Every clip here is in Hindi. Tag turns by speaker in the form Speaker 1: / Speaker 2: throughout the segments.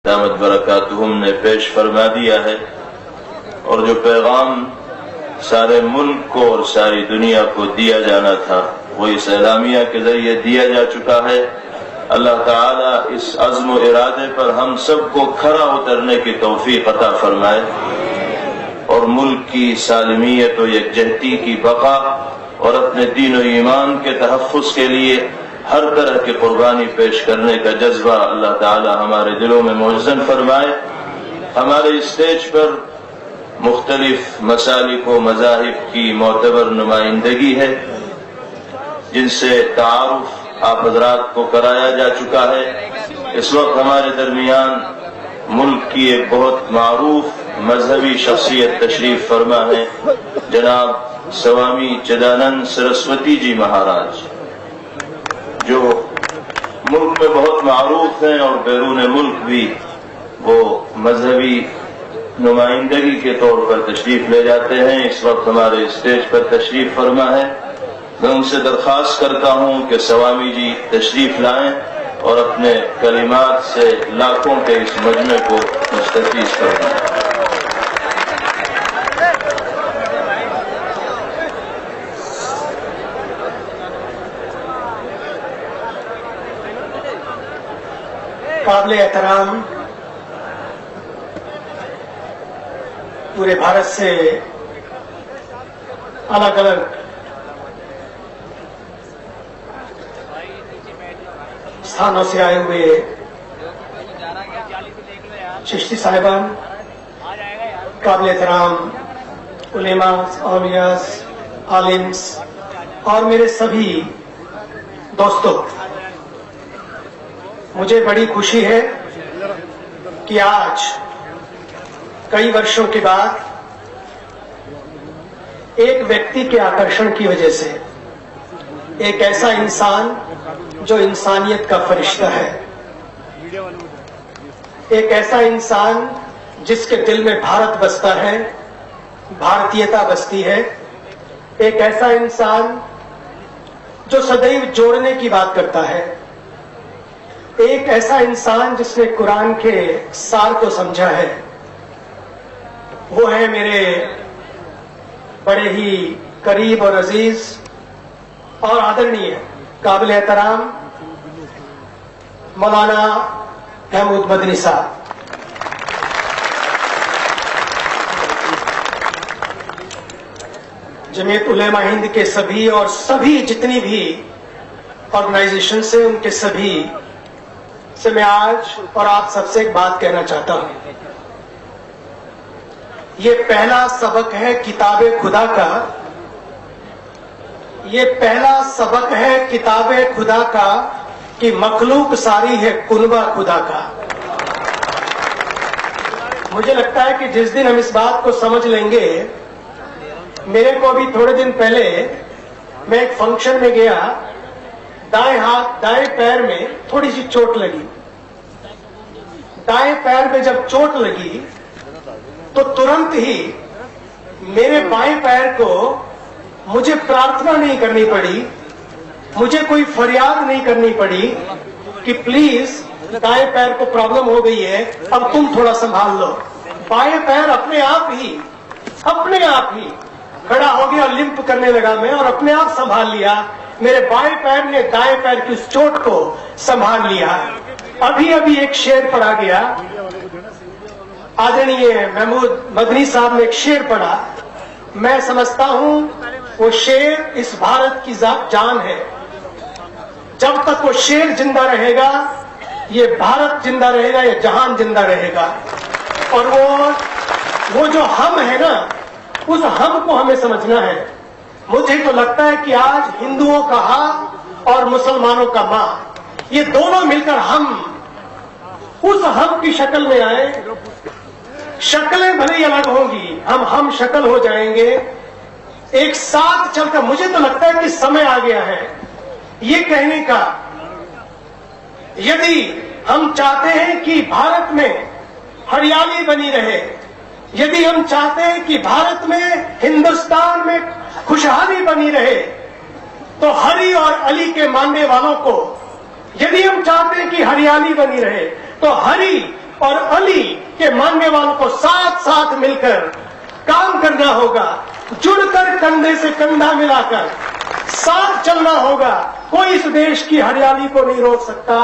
Speaker 1: दामत बरकातुहुम ने पेश फरमा दिया है और जो पैगाम सारे मुल्क को और सारी दुनिया को दिया जाना था वो इस एलामिया के जरिए दिया जा चुका है। अल्लाह ताला इस अज़्म व इरादे पर हम सबको खरा उतरने की तौफीक अता फरमाए और मुल्क की सालमियत व यकजहती की बका और अपने दीन व ईमान के तहफ़्फ़ुज़ के लिए हर तरह की कुर्बानी पेश करने का जज्बा अल्लाह ताला हमारे दिलों में मुअज़्ज़न फरमाए। हमारे स्टेज पर मुख्तलिफ मसालिक व मज़ाहिब की मोतबर नुमाइंदगी है जिनसे तारुफ आप हज़रात को कराया जा चुका है। इस वक्त हमारे दरमियान मुल्क की एक बहुत मारूफ मजहबी शख्सियत तशरीफ फरमा है, जनाब स्वामी चिदानंद सरस्वती जी महाराज, जो मुल्क में बहुत मारूफ हैं और बैरून मुल्क भी वो मजहबी नुमाइंदगी के तौर पर तशरीफ ले जाते हैं। इस वक्त हमारे स्टेज पर तशरीफ फरमा है। मैं उनसे दरख्वास्त करता हूँ कि स्वामी जी तशरीफ लाएं और अपने कलिमात से लाखों के इस मजमे को मुस्तफीज फरमाएं।
Speaker 2: काबिल एहतराम पूरे भारत से अलग अलग स्थानों से आए हुए चिश्ती साहिबान, काबिल एहतराम उलेमा, औलियास, आलिम्स और मेरे सभी दोस्तों, मुझे बड़ी खुशी है कि आज कई वर्षों के बाद एक व्यक्ति के आकर्षण की वजह से एक ऐसा इंसान जो इंसानियत का फरिश्ता है, एक ऐसा इंसान जिसके दिल में भारत बसता है, भारतीयता बसती है, एक ऐसा इंसान जो सदैव जोड़ने की बात करता है, एक ऐसा इंसान जिसने कुरान के सार को समझा है, वो है मेरे बड़े ही करीब और अजीज और आदरणीय काबिल एहतराम मौलाना महमूद मदनी साहब। जमीयत उलेमा हिंद के सभी और सभी जितनी भी ऑर्गेनाइजेशन से, उनके सभी से मैं आज और आप सबसे एक बात कहना चाहता हूं। ये पहला सबक है किताबे खुदा का, ये पहला सबक है किताबे खुदा का कि मखलूक सारी है कुनबा खुदा का। मुझे लगता है कि जिस दिन हम इस बात को समझ लेंगे, मेरे को अभी थोड़े दिन पहले मैं एक फंक्शन में गया, दाएं हाथ दाएं पैर में थोड़ी सी चोट लगी। दाएं पैर में जब चोट लगी तो तुरंत ही मेरे बाएं पैर को मुझे प्रार्थना नहीं करनी पड़ी, मुझे कोई फरियाद नहीं करनी पड़ी कि प्लीज दाएं पैर को प्रॉब्लम हो गई है, अब तुम थोड़ा संभाल लो। बाएं पैर अपने आप ही खड़ा हो गया, लिंप करने लगा मैं और अपने आप संभाल लिया। मेरे बाएं पैर ने दाएं पैर की उस चोट को संभाल लिया। अभी अभी एक शेर पढ़ा गया, आदरणीय महमूद मदनी साहब ने एक शेर पढ़ा। मैं समझता हूं वो शेर इस भारत की जान है। जब तक वो शेर जिंदा रहेगा, ये भारत जिंदा रहेगा, ये जहान जिंदा रहेगा। और वो जो हम है ना, उस हम को हमें समझना है। मुझे तो लगता है कि आज हिंदुओं का हा और मुसलमानों का माँ, ये दोनों मिलकर हम उस हम की शक्ल में आए। शक्लें भले ही अलग होंगी, हम शक्ल हो जाएंगे एक साथ चलकर। मुझे तो लगता है कि समय आ गया है ये कहने का, यदि हम चाहते हैं कि भारत में हरियाली बनी रहे, यदि हम चाहते हैं कि भारत में, हिंदुस्तान में खुशहाली बनी रहे, तो हरि और अली के मानने वालों को, यदि हम चाहते हैं कि हरियाली बनी रहे, तो हरि और अली के मानने वालों को साथ साथ मिलकर काम करना होगा, जुड़कर कंधे से कंधा मिलाकर साथ चलना होगा। कोई इस देश की हरियाली को नहीं रोक सकता,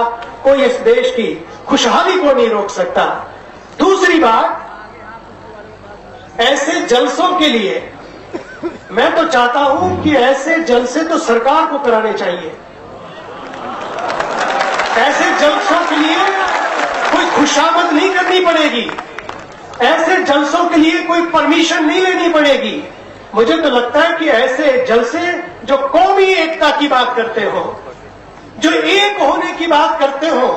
Speaker 2: कोई इस देश की खुशहाली को नहीं रोक सकता। दूसरी बात, ऐसे जलसों के लिए मैं तो चाहता हूं कि ऐसे जलसे तो सरकार को कराने चाहिए। ऐसे जलसों के लिए कोई खुशामद नहीं करनी पड़ेगी, ऐसे जलसों के लिए कोई परमिशन नहीं लेनी पड़ेगी। मुझे तो लगता है कि ऐसे जलसे जो कौमी एकता की बात करते हो, जो एक होने की बात करते हो,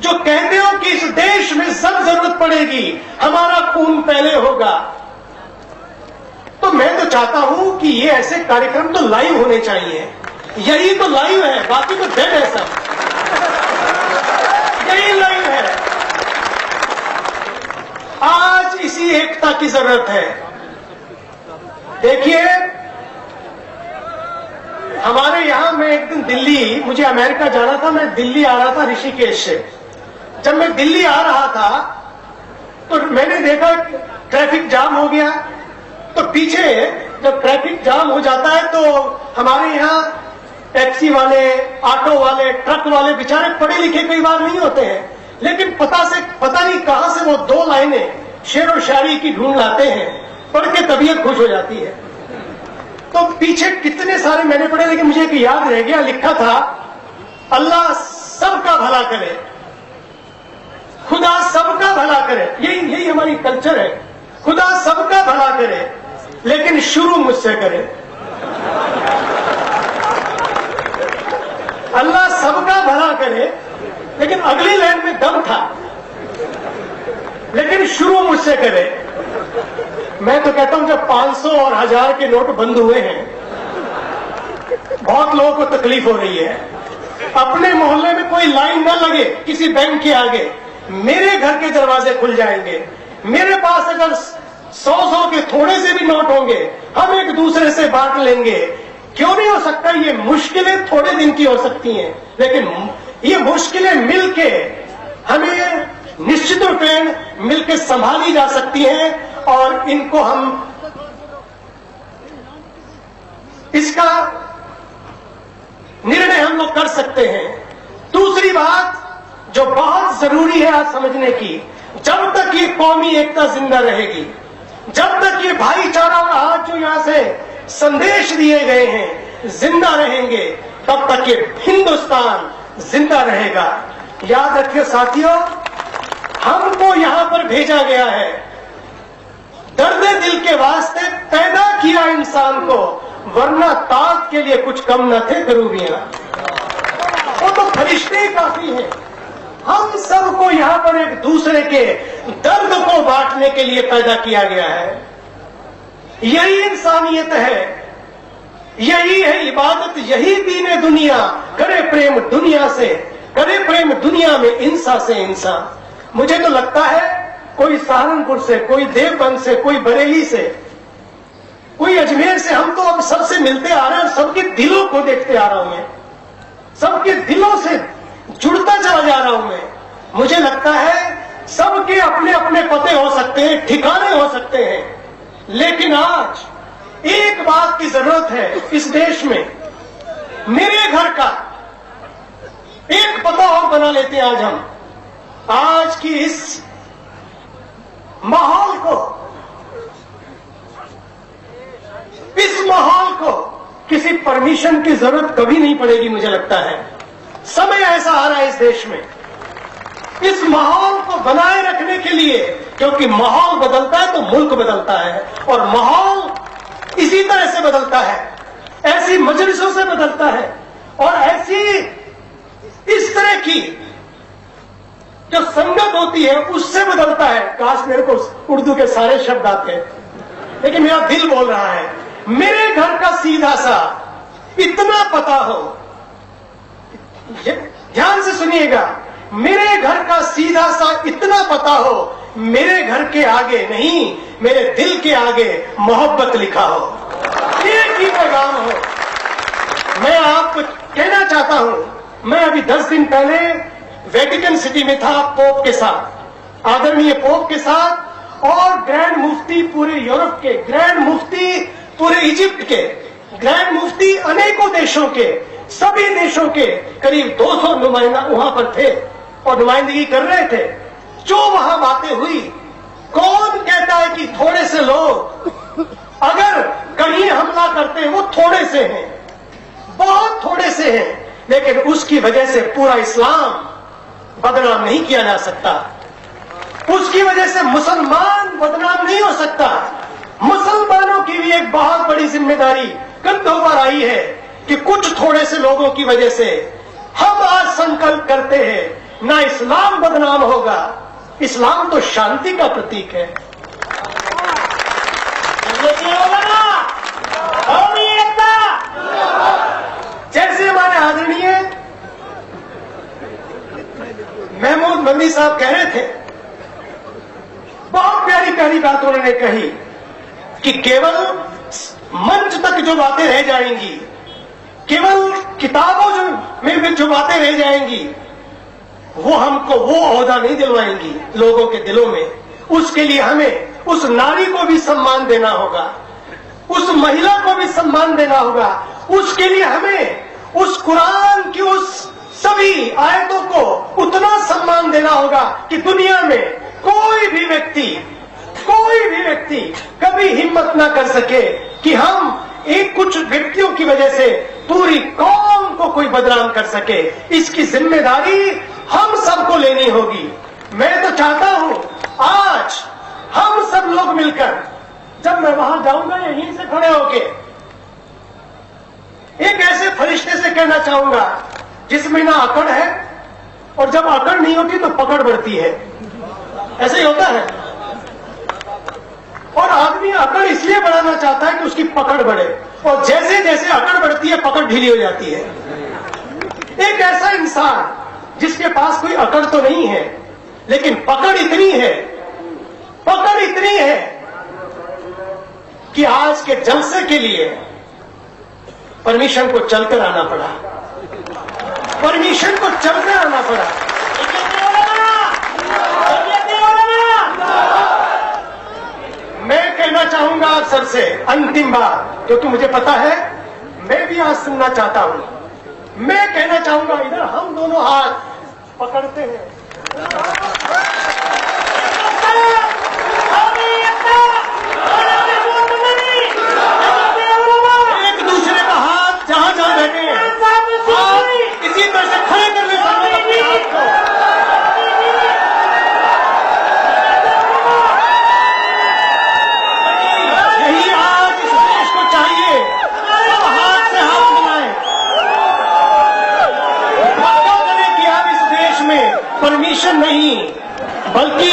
Speaker 2: जो कहते हो कि इस देश में सब जरूरत पड़ेगी, हमारा खून पहले होगा, तो मैं तो चाहता हूं कि ये ऐसे कार्यक्रम तो लाइव होने चाहिए। यही तो लाइव है, बाकी तो डेड है सब, यही लाइव है। आज इसी एकता की जरूरत है। देखिए, हमारे यहां मैं एक दिन दिल्ली, मुझे अमेरिका जाना था, मैं दिल्ली आ रहा था ऋषिकेश से। जब मैं दिल्ली आ रहा था तो मैंने देखा ट्रैफिक जाम हो गया। तो पीछे जब ट्रैफिक जाम हो जाता है तो हमारे यहाँ टैक्सी वाले, ऑटो वाले, ट्रक वाले बेचारे पढ़े लिखे कई बार नहीं होते हैं, लेकिन पता नहीं कहां से वो दो लाइनें शेर और शायरी की ढूंढ लाते हैं, पढ़ के तबीयत खुश हो जाती है। तो पीछे कितने सारे मैंने पढ़े, लेकिन मुझे एक याद रह गया, लिखा था अल्लाह सबका भला करे, खुदा सबका भला करे। यही हमारी कल्चर है, खुदा सबका भला करे लेकिन शुरू मुझसे करे। अल्लाह सबका भला करे, लेकिन अगली लाइन में दम था, लेकिन शुरू मुझसे करे। मैं तो कहता हूं जब 500 और 1000 के नोट बंद हुए हैं, बहुत लोगों को तकलीफ हो रही है। अपने मोहल्ले में कोई लाइन न लगे किसी बैंक के आगे, मेरे घर के दरवाजे खुल जाएंगे। मेरे पास अगर 100 के थोड़े से भी नोट होंगे, हम एक दूसरे से बांट लेंगे। क्यों नहीं हो सकता? ये मुश्किलें थोड़े दिन की हो सकती हैं, लेकिन ये मुश्किलें मिलके हमें निश्चित रूपेण मिलके संभाली जा सकती हैं और इनको हम इसका निर्णय हम लोग कर सकते हैं। दूसरी बात जो बहुत जरूरी है आज समझने की, जब तक ये कौमी एकता जिंदा रहेगी, जब तक ये भाईचारा और आज जो यहां से संदेश दिए गए हैं जिंदा रहेंगे, तब तक ये हिंदुस्तान जिंदा रहेगा। याद रखिए साथियों, हमको यहां पर भेजा गया है, दर्द दिल के वास्ते पैदा किया इंसान को, वरना ताक के लिए कुछ कम न थे करूबियां। वो तो फरिश्ते काफी हैं। हम सबको यहां पर एक दूसरे के दर्द को बांटने के लिए पैदा किया गया है। यही इंसानियत है, यही है इबादत, यही दीन दुनिया। करे प्रेम दुनिया से, करे प्रेम दुनिया में इंसा से इंसा। मुझे तो लगता है कोई सहारनपुर से, कोई देवबंद से, कोई बरेली से, कोई अजमेर से, हम तो अब सबसे मिलते आ रहे हैं, सबके दिलों को देखते आ रहा हूं मैं, सबके दिलों से जुड़ता चला जा रहा हूं मैं। मुझे लगता है सबके अपने अपने पते हो सकते हैं, ठिकाने हो सकते हैं, लेकिन आज एक बात की जरूरत है इस देश में, मेरे घर का एक पता और बना लेते हैं आज हम। आज की इस माहौल को किसी परमिशन की जरूरत कभी नहीं पड़ेगी। मुझे लगता है समय ऐसा आ रहा है इस देश में, इस माहौल को बनाए रखने के लिए, क्योंकि माहौल बदलता है तो मुल्क बदलता है, और माहौल इसी तरह से बदलता है, ऐसी मजलिसों से बदलता है, और ऐसी इस तरह की जो संगत होती है उससे बदलता है। काश मेरे को उर्दू के सारे शब्द आते हैं, लेकिन मेरा दिल बोल रहा है, मेरे घर का सीधा सा इतना पता हो, ध्यान से सुनिएगा, मेरे घर का सीधा सा इतना पता हो, मेरे घर के आगे नहीं, मेरे दिल के आगे मोहब्बत लिखा हो, एक ही पैगाम हो। मैं आपको कहना चाहता हूं, मैं अभी 10 दिन पहले वेटिकन सिटी में था पोप के साथ, आदरणीय पोप के साथ और ग्रैंड मुफ्ती पूरे यूरोप के, ग्रैंड मुफ्ती पूरे इजिप्ट के, ग्रैंड मुफ्ती अनेकों देशों के, सभी देशों के करीब 200 नुमाइंदा वहां पर थे और नुमाइंदगी कर रहे थे। जो वहां बातें हुई, कौन कहता है कि थोड़े से लोग अगर कहीं हमला करते हैं वो थोड़े से हैं, बहुत थोड़े से हैं, लेकिन उसकी वजह से पूरा इस्लाम बदनाम नहीं किया जा सकता। उसकी वजह से मुसलमान बदनाम नहीं हो सकता। मुसलमानों की भी एक बहुत बड़ी जिम्मेदारी कंधों पर आई है कि कुछ थोड़े से लोगों की वजह से हम आज संकल्प करते हैं ना इस्लाम बदनाम होगा। इस्लाम तो शांति का प्रतीक है। जैसे हमारे आदरणीय महमूद मदनी साहब कह रहे थे, बहुत प्यारी प्यारी बात उन्होंने कही कि केवल मंच तक जो बातें रह जाएंगी, केवल किताबों में जो बातें रह जाएंगी, वो हमको वो ओहदा नहीं दिलवाएंगी लोगों के दिलों में। उसके लिए हमें उस नारी को भी सम्मान देना होगा, उस महिला को भी सम्मान देना होगा। उसके लिए हमें उस कुरान की उस सभी आयतों को उतना सम्मान देना होगा कि दुनिया में कोई भी व्यक्ति कभी हिम्मत ना कर सके कि हम एक कुछ व्यक्तियों की वजह से पूरी कौम को कोई बदनाम कर सके। इसकी जिम्मेदारी हम सबको लेनी होगी। मैं तो चाहता हूं आज हम सब लोग मिलकर, जब मैं वहां जाऊंगा यहीं से खड़े होके एक ऐसे फरिश्ते से कहना चाहूंगा जिसमें ना अकड़ है, और जब अकड़ नहीं होती तो पकड़ बढ़ती है। ऐसे ही होता है। और आदमी अकड़ इसलिए बढ़ाना चाहता है कि उसकी पकड़ बढ़े, और जैसे जैसे अकड़ बढ़ती है पकड़ ढीली हो जाती है। एक ऐसा इंसान जिसके पास कोई अकड़ तो नहीं है, लेकिन पकड़ इतनी है कि आज के जलसे के लिए परमिशन को चलकर आना पड़ा, मैं कहना चाहूंगा आप सबसे अंतिम बात, क्योंकि मुझे पता है मैं भी आज सुनना चाहता हूं। मैं कहना चाहूंगा इधर हम दोनों हाथ पकड़ते हैं, एक दूसरे का हाथ जहां जहां बैठे हैं आप इसी तरह से खड़े कर ले सकते अपने हाथ को। यही आज इस देश को चाहिए, सब हाथ से हाथ मिलाएं। पक्का करें कि आप इस देश में परमिशन नहीं बल्कि